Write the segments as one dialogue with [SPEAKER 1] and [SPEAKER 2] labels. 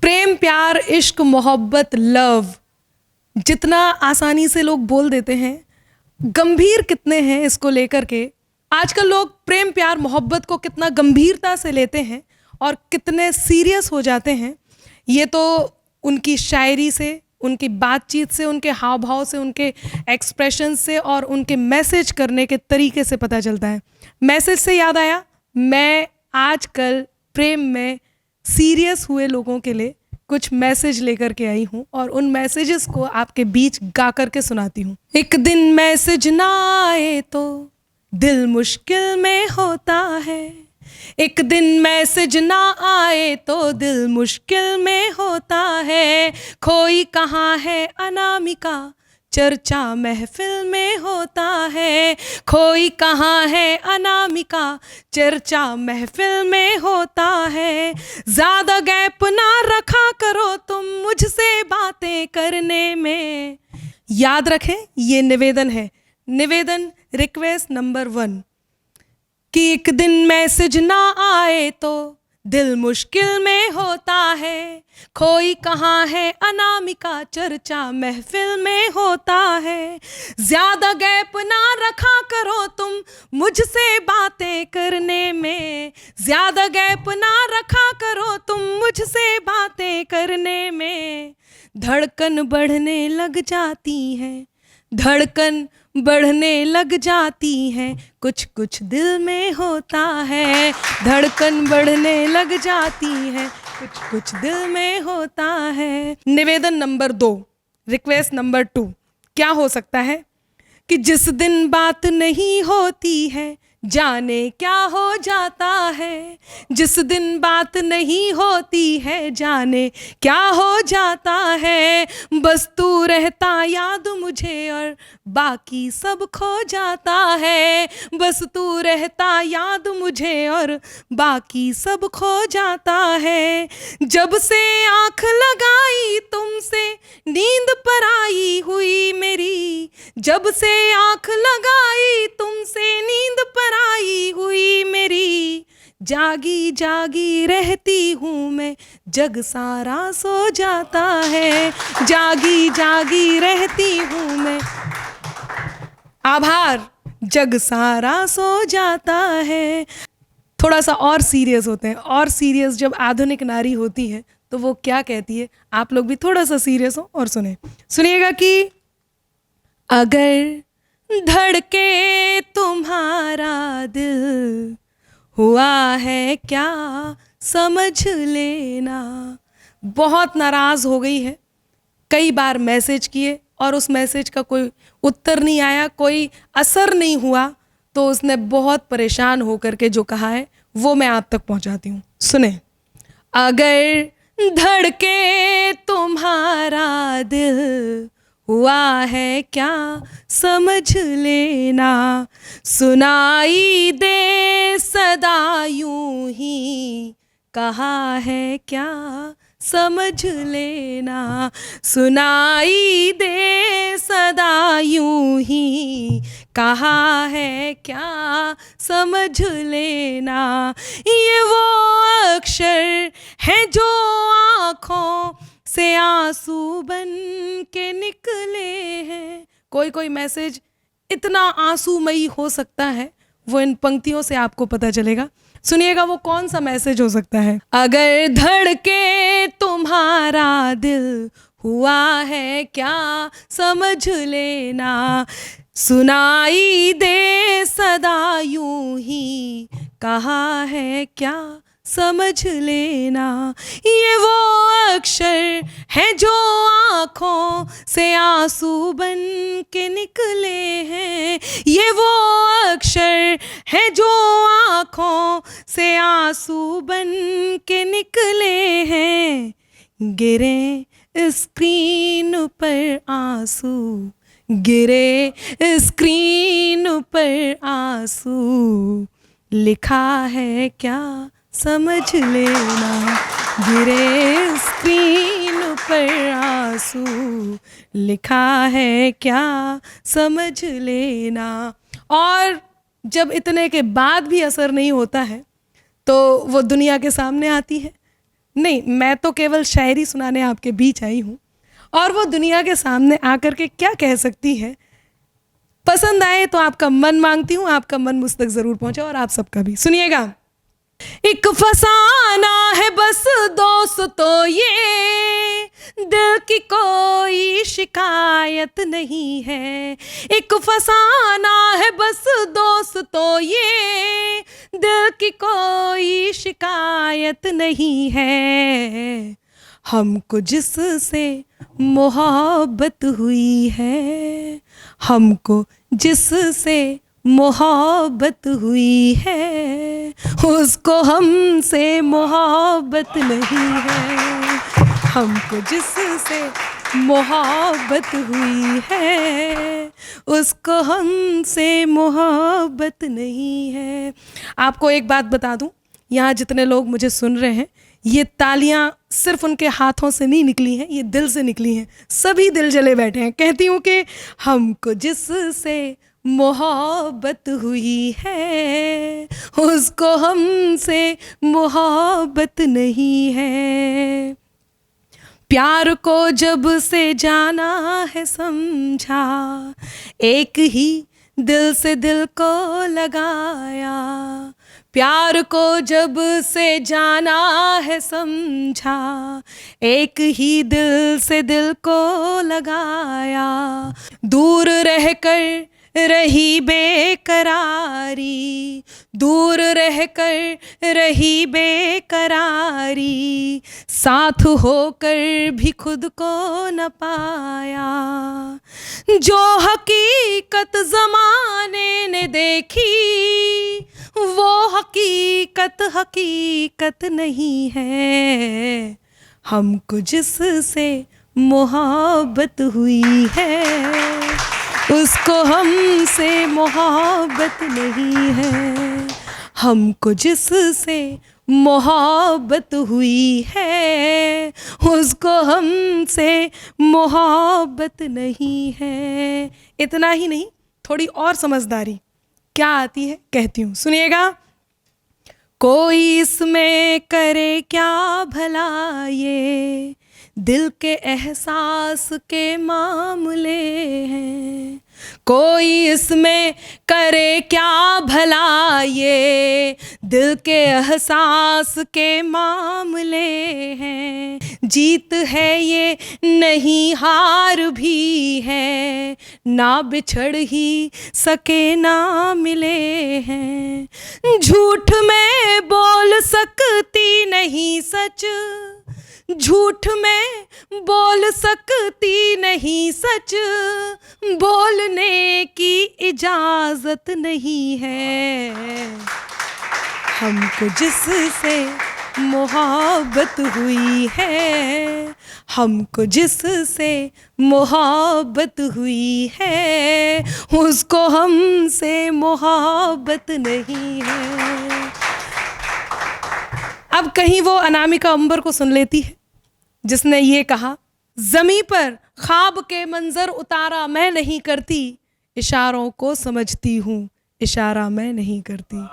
[SPEAKER 1] प्रेम, प्यार, इश्क, मोहब्बत, लव जितना आसानी से लोग बोल देते हैं, गंभीर कितने हैं इसको लेकर के। आजकल लोग प्रेम, प्यार, मोहब्बत को कितना गंभीरता से लेते हैं और कितने सीरियस हो जाते हैं, ये तो उनकी शायरी से, उनकी बातचीत से, उनके हाव भाव से, उनके एक्सप्रेशन से और उनके मैसेज करने के तरीके से पता चलता है। मैसेज से याद आया, मैं आजकल प्रेम में सीरियस हुए लोगों के लिए कुछ मैसेज लेकर के आई हूँ और उन मैसेजेस को आपके बीच गा करके सुनाती हूँ। एक दिन मैसेज ना आए तो दिल मुश्किल में होता है, एक दिन मैसेज ना आए तो दिल मुश्किल में होता है। खोई कहाँ है अनामिका, चर्चा महफिल में होता है। खोई कहाँ है अनामिका, चर्चा महफिल में होता है। ज़्यादा गैप ना रखा करो तुम मुझसे बातें करने में। याद रखें, ये निवेदन है, निवेदन रिक्वेस्ट नंबर 1 कि एक दिन मैसेज ना आए तो दिल मुश्किल में होता है। खोई कहाँ है अनामिका, चर्चा महफिल में होता है। ज़्यादा गैप ना रखा करो तुम मुझसे बातें करने में। ज़्यादा गैप ना रखा करो तुम मुझसे बातें करने में। धड़कन बढ़ने लग जाती है, धड़कन बढ़ने लग जाती है, कुछ कुछ दिल में होता है। धड़कन बढ़ने लग जाती है, कुछ कुछ दिल में होता है। निवेदन नंबर 2, रिक्वेस्ट नंबर 2 क्या हो सकता है कि जिस दिन बात नहीं होती है जाने क्या हो जाता है। जिस दिन बात नहीं होती है जाने क्या हो जाता है। बस तू रहता याद मुझे और बाकी सब खो जाता है। बस तू रहता याद मुझे और बाकी सब खो जाता है। जब से आँख लगाई तुमसे नींद पर आई हुई मेरी। जब से आँख लगाई तुमसे नींद पर आई हुई मेरी। जागी जागी रहती हूँ मैं, जग सारा सो जाता है। जागी जागी रहती हूँ मैं, आभार, जग सारा सो जाता है। थोड़ा सा और सीरियस होते हैं, और सीरियस जब आधुनिक नारी होती है तो वो क्या कहती है, आप लोग भी थोड़ा सा सीरियस हो और सुनिएगा कि अगर धड़के तुम्हारा दिल हुआ है क्या समझ लेना। बहुत नाराज़ हो गई है, कई बार मैसेज किए और उस मैसेज का कोई उत्तर नहीं आया, कोई असर नहीं हुआ, तो उसने बहुत परेशान होकर के जो कहा है वो मैं आप तक पहुंचाती हूँ। सुने, अगर धड़के तुम्हारा दिल हुआ है क्या समझ लेना। सुनाई दे सदा यूं ही कहा है क्या समझ लेना। सुनाई दे सदा यूं ही कहा है क्या समझ लेना। ये वो अक्षर है जो आँखों से आंसू बन के निकले हैं। कोई कोई मैसेज इतना आंसूमयी हो सकता है, वो इन पंक्तियों से आपको पता चलेगा। सुनिएगा वो कौन सा मैसेज हो सकता है। अगर धड़के तुम्हारा दिल हुआ है क्या समझ लेना। सुनाई दे सदा यूं ही कहा है क्या समझ लेना। ये वो अक्षर है जो आँखों से आंसू बन के निकले हैं। ये वो अक्षर है जो आँखों से आंसू बन के निकले हैं। गिरे स्क्रीन पर आंसू, गिरे स्क्रीन पर आंसू, लिखा है क्या समझ लेना। गिरे स्क्रीन पर आंसू, लिखा है क्या समझ लेना। और जब इतने के बाद भी असर नहीं होता है तो वो दुनिया के सामने आती है, नहीं, मैं तो केवल शायरी सुनाने आपके बीच आई हूँ, और वो दुनिया के सामने आकर के क्या कह सकती है। पसंद आए तो आपका मन मांगती हूँ, आपका मन मुझ तक जरूर पहुंचे, और आप सबका भी। सुनिएगा। एक फसाना है बस दोस्तों ये, दिल की कोई शिकायत नहीं है। एक फसाना है बस दोस्तों ये, दिल की कोई शिकायत नहीं है। हमको जिससे मोहब्बत हुई है, हमको जिससे मोहब्बत हुई है, उसको हमसे मोहब्बत नहीं है। हमको जिससे मोहब्बत हुई है, उसको हमसे मोहब्बत नहीं है। आपको एक बात बता दूं, यहाँ जितने लोग मुझे सुन रहे हैं, ये तालियां सिर्फ उनके हाथों से नहीं निकली हैं, ये दिल से निकली हैं। सभी दिल जले बैठे हैं। कहती हूँ कि हमको जिससे मोहब्बत हुई है, उसको हमसे मोहब्बत नहीं है। प्यार को जब से जाना है समझा, एक ही दिल से दिल को लगाया। प्यार को जब से जाना है समझा, एक ही दिल से दिल को लगाया। दूर रहकर रही बेकरारी, दूर रहकर रही बेकरारी, साथ होकर भी खुद को न पाया। जो हकीकत ज़माने ने देखी, वो हकीकत हकीकत नहीं है। हमको जिससे मोहब्बत हुई है, उसको हमसे मोहब्बत नहीं है। हमको जिससे मोहब्बत हुई है, उसको हमसे मोहब्बत नहीं है। इतना ही नहीं, थोड़ी और समझदारी क्या आती है, कहती हूँ, सुनिएगा। कोई इसमें करे क्या भला, ये दिल के एहसास के मामले हैं। कोई इसमें करे क्या भला, ये दिल के एहसास के मामले हैं। जीत है ये नहीं हार भी है, ना बिछड़ ही सके ना मिले हैं। झूठ में बोल सकती नहीं सच, झूठ में बोल सकती नहीं सच, बोलने की इजाजत नहीं है। हमको जिससे मोहब्बत हुई है, हमको जिससे मोहब्बत हुई है, उसको हमसे मोहब्बत नहीं है। अब कहीं वो अनामिका अंबर को सुन लेती है, जिसने ये कहा, ज़मीं पर ख्वाब के मंजर उतारा मैं नहीं करती, इशारों को समझती हूँ इशारा मैं नहीं करती।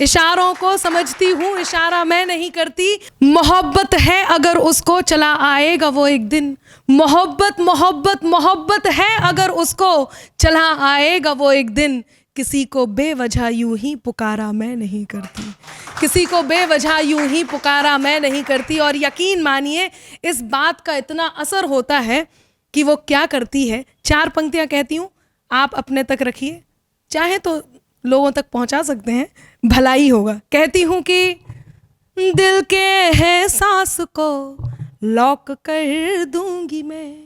[SPEAKER 1] इशारों को समझती हूँ इशारा मैं नहीं करती। मोहब्बत है अगर उसको चला आएगा वो एक दिन, मोहब्बत मोहब्बत मोहब्बत है अगर उसको चला आएगा वो एक दिन। किसी को बेवजह यूं ही पुकारा मैं नहीं करती, किसी को बेवजह यूं ही पुकारा मैं नहीं करती। और यकीन मानिए इस बात का इतना असर होता है कि वो क्या करती है। 4 पंक्तियां कहती हूँ, आप अपने तक रखिए, चाहे तो लोगों तक पहुंचा सकते हैं, भलाई होगा। कहती हूँ कि दिल के एहसास को लॉक कर दूंगी मैं,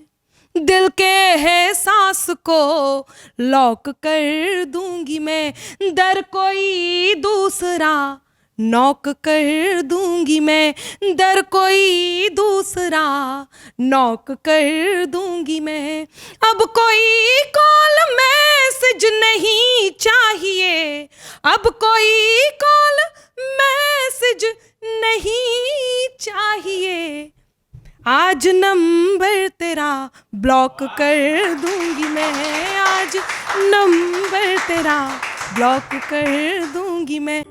[SPEAKER 1] दिल के एहसास को लॉक कर दूंगी मैं। दर कोई दूसरा नॉक कर दूंगी मैं, दर कोई दूसरा नॉक कर दूंगी मैं। अब कोई कॉल मैसेज नहीं चाहिए, अब कोई कॉल मैसेज नहीं चाहिए। आज नंबर तेरा ब्लॉक कर दूंगी मैं, आज नंबर तेरा ब्लॉक कर दूंगी मैं।